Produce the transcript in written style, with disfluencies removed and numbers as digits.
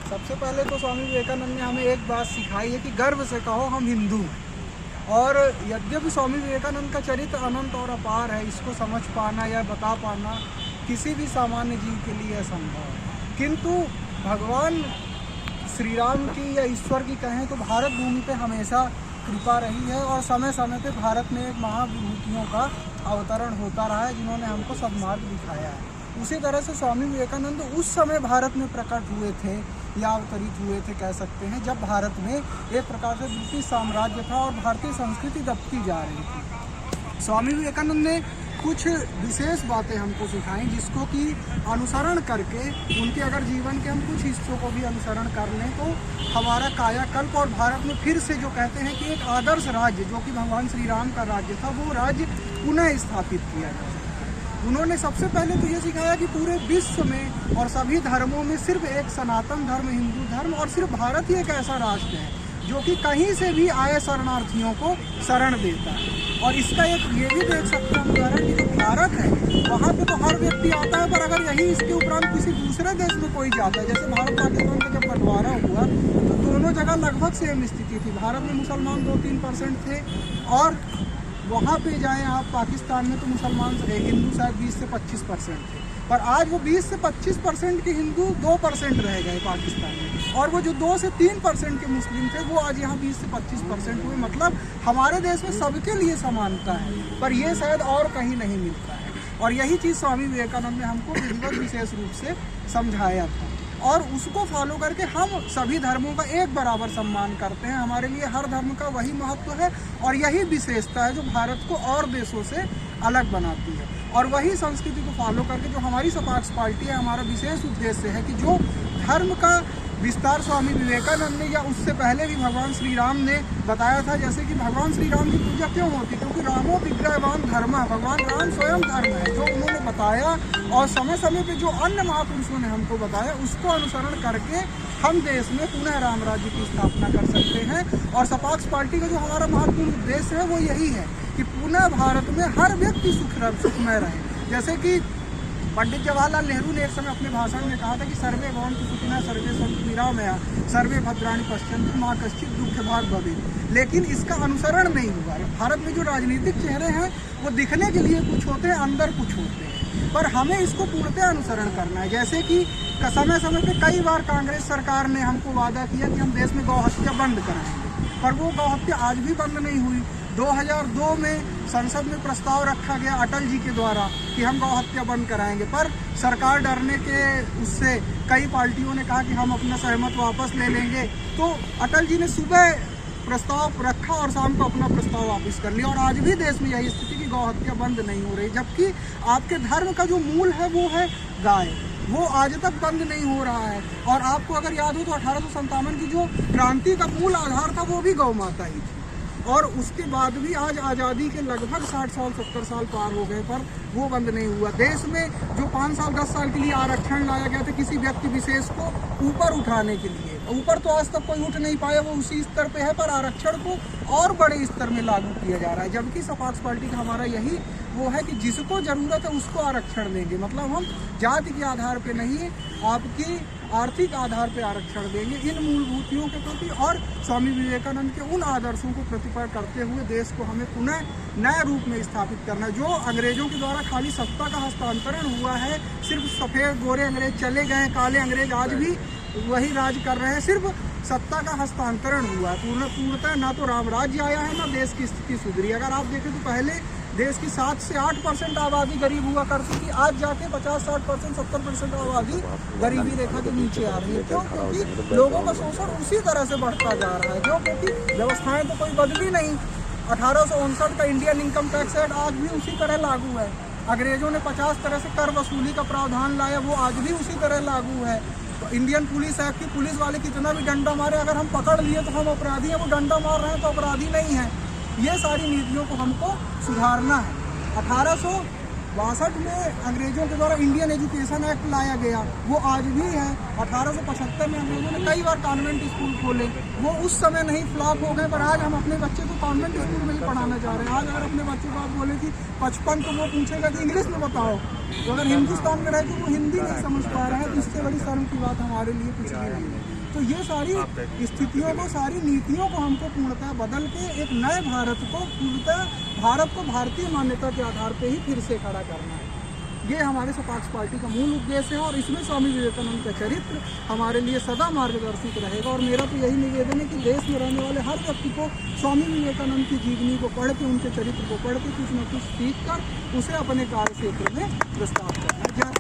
सबसे पहले तो स्वामी विवेकानंद ने हमें एक बात सिखाई है कि गर्व से कहो हम हिंदू हैं। और यद्यपि स्वामी विवेकानंद का चरित्र अनंत और अपार है, इसको समझ पाना या बता पाना किसी भी सामान्य जीव के लिए असंभव है, किंतु भगवान श्री राम की या ईश्वर की कहें तो भारत भूमि पे हमेशा कृपा रही है और समय समय पे भारत में एक महाविभूतियों का अवतरण होता रहा है जिन्होंने हमको सद्मार्ग दिखाया है। उसी तरह से स्वामी विवेकानंद उस समय भारत में प्रकट हुए थे या अवतरित हुए थे कह सकते हैं, जब भारत में एक प्रकार से ब्रिटिश साम्राज्य था और भारतीय संस्कृति दबती जा रही थी। स्वामी विवेकानंद ने कुछ विशेष बातें हमको सिखाई जिसको कि अनुसरण करके उनके अगर जीवन के हम कुछ हिस्सों को भी अनुसरण कर लें तो हमारा कायाकल्प और भारत में फिर से जो कहते हैं कि एक आदर्श राज्य जो कि भगवान श्री राम का राज्य था वो राज्य पुनः स्थापित किया जा सकता है। उन्होंने सबसे पहले तो ये सिखाया कि पूरे विश्व में और सभी धर्मों में सिर्फ एक सनातन धर्म हिंदू धर्म और सिर्फ भारत ही एक ऐसा राष्ट्र है जो कि कहीं से भी आए शरणार्थियों को शरण देता है। और इसका एक ये भी देख सकते हैं उदाहरण कि जो भारत है वहाँ पे तो हर व्यक्ति आता है, पर अगर यही इसके उपरांत किसी दूसरे देश में कोई जाता है, जैसे भारत पाकिस्तान का जब बंटवारा हुआ तो दोनों जगह लगभग सेम स्थिति थी। भारत में मुसलमान 2-3% थे और वहाँ पे जाएं आप पाकिस्तान में तो मुसलमान हिंदू शायद 20 से 25% थे, पर आज वो 20 से 25% के हिंदू 2% रह गए पाकिस्तान में, और वो जो 2 से 3% के मुस्लिम थे वो आज यहाँ 20 से 25% हुए। मतलब हमारे देश में सबके लिए समानता है, पर ये शायद और कहीं नहीं मिलता है। और यही चीज़ स्वामी विवेकानंद ने हमको विधिवत विशेष रूप से समझाया था और उसको फॉलो करके हम सभी धर्मों का एक बराबर सम्मान करते हैं। हमारे लिए हर धर्म का वही महत्व है और यही विशेषता है जो भारत को और देशों से अलग बनाती है। और वही संस्कृति को फॉलो करके जो हमारी सपाक्स पार्टी है, हमारा विशेष उद्देश्य है कि जो धर्म का विस्तार स्वामी विवेकानंद ने या उससे पहले भी भगवान श्री राम ने बताया था, जैसे कि भगवान श्री राम की पूजा क्यों होती है, क्योंकि रामो विग्रहवान धर्म, भगवान राम स्वयं धर्म है। जो उन्होंने बताया और समय समय पे जो अन्य महापुरुषों ने हमको बताया उसको अनुसरण करके हम देश में पुनः राम राज्य की स्थापना कर सकते हैं। और सपाक्स पार्टी का जो हमारा महत्वपूर्ण उद्देश्य है वो यही है कि पुनः भारत में हर व्यक्ति सुखमय रहे। जैसे कि पंडित जवाहरलाल नेहरू ने एक समय अपने भाषण में कहा था कि सर्वे भवन्तु सुखिनः सर्वे सन्तु निरामया सर्वे भद्राणि पश्यन्तु मा कश्चित् दुःख भाग् भवेत्। लेकिन इसका अनुसरण नहीं हुआ। भारत में जो राजनीतिक चेहरे हैं वो दिखने के लिए कुछ होते हैं, अंदर कुछ होते हैं, पर हमें इसको पूर्णतः अनुसरण करना है। जैसे कि समय समय पे कई बार कांग्रेस सरकार ने हमको वादा किया कि हम देश में गौ हत्या बंद कराएंगे, पर वो गौ हत्या आज भी बंद नहीं हुई। 2002 में संसद में प्रस्ताव रखा गया अटल जी के द्वारा कि हम गौ हत्या बंद कराएंगे, पर सरकार डरने के उससे कई पार्टियों ने कहा कि हम अपना सहमत वापस ले लेंगे। तो अटल जी ने सुबह प्रस्ताव रखा और शाम को अपना प्रस्ताव वापस कर लिया। और आज भी देश में यही स्थिति कि गौ हत्या बंद नहीं हो रही, जबकि आपके धर्म का जो मूल है वो है गाय, वो आज तक बंद नहीं हो रहा है। और आपको अगर याद हो तो 1857 की जो क्रांति का मूल आधार था वो भी गौ माता ही थी। और उसके बाद भी आज आज़ादी के लगभग 60 साल 70 साल पार हो गए पर वो बंद नहीं हुआ। देश में जो 5 साल 10 साल के लिए आरक्षण लाया गया था किसी व्यक्ति विशेष को ऊपर उठाने के लिए, ऊपर तो आज तक कोई उठ नहीं पाया, वो उसी स्तर पे है, पर आरक्षण को और बड़े स्तर में लागू किया जा रहा है। जबकि सपाक्स पार्टी का हमारा यही वो है कि जिसको ज़रूरत है उसको आरक्षण देंगे। मतलब हम जाति के आधार पे नहीं, आपकी आर्थिक आधार पे आरक्षण देंगे। इन मूलभूतियों के प्रति और स्वामी विवेकानंद के उन आदर्शों को प्रतिपादित करते हुए देश को हमें पुनः नए रूप में स्थापित करना है। जो अंग्रेजों के द्वारा खाली सत्ता का हस्तांतरण हुआ है, सिर्फ सफ़ेद गोरे अंग्रेज चले गए, काले अंग्रेज आज भी वही राज कर रहे हैं, सिर्फ सत्ता का हस्तांतरण हुआ है। पूर्णतः ना तो राम राज्य आया है ना देश की स्थिति सुधरी। अगर आप देखें तो पहले देश की 7 से 8% आबादी गरीब हुआ करती थी, आज जाके 50-60% 70% आबादी गरीबी रेखा के नीचे आ रही है। क्यों? क्योंकि लोगों का शोषण उसी तरह से बढ़ता जा रहा है। क्यों? क्योंकि व्यवस्थाएं तो कोई बदली नहीं। 1859 का इंडियन इनकम टैक्स एक्ट आज भी उसी तरह लागू है। अंग्रेजों ने 50 तरह से कर वसूली का प्रावधान लाया, वो आज भी उसी तरह लागू है। तो इंडियन पुलिस एक्ट की पुलिस वाले कितना भी डंडा मारे, अगर हम पकड़ लिए तो हम अपराधी हैं, वो डंडा मार रहे हैं तो अपराधी नहीं है। ये सारी नीतियों को हमको सुधारना है। 1862 में अंग्रेजों के द्वारा इंडियन एजुकेशन एक्ट लाया गया, वो आज भी है। 1875 में अंग्रेजों ने कई बार कॉन्वेंट स्कूल खोले, वो उस समय नहीं फ्लॉप हो गए, पर आज हम अपने बच्चे को कॉन्वेंट स्कूल में ही पढ़ाना चाह रहे हैं। आज अगर अपने बच्चे को आप बोले कि 55 तो वो पूछेगा कि इंग्लिश में बताओ, तो अगर हिंदुस्तान में रह के वो हिंदी नहीं समझ पा रहा है तो इससे बड़ी शर्म की बात हमारे लिए कुछ भी नहीं है। तो ये सारी स्थितियों को, सारी नीतियों को हमको पूर्णतः बदल के एक नए भारत को, पूर्णतः भारत को भारतीय मान्यता के आधार पे ही फिर से खड़ा करना है। ये हमारे सपाक्स पार्टी का मूल उद्देश्य है और इसमें स्वामी विवेकानंद का चरित्र हमारे लिए सदा मार्गदर्शित रहेगा। और मेरा तो यही निवेदन है कि देश में रहने वाले हर व्यक्ति को स्वामी विवेकानंद की जीवनी को पढ़ के, उनके चरित्र को पढ़ के कुछ न कुछ सीख कर उसे अपने कार्य क्षेत्र में प्रस्ताव करना है। जय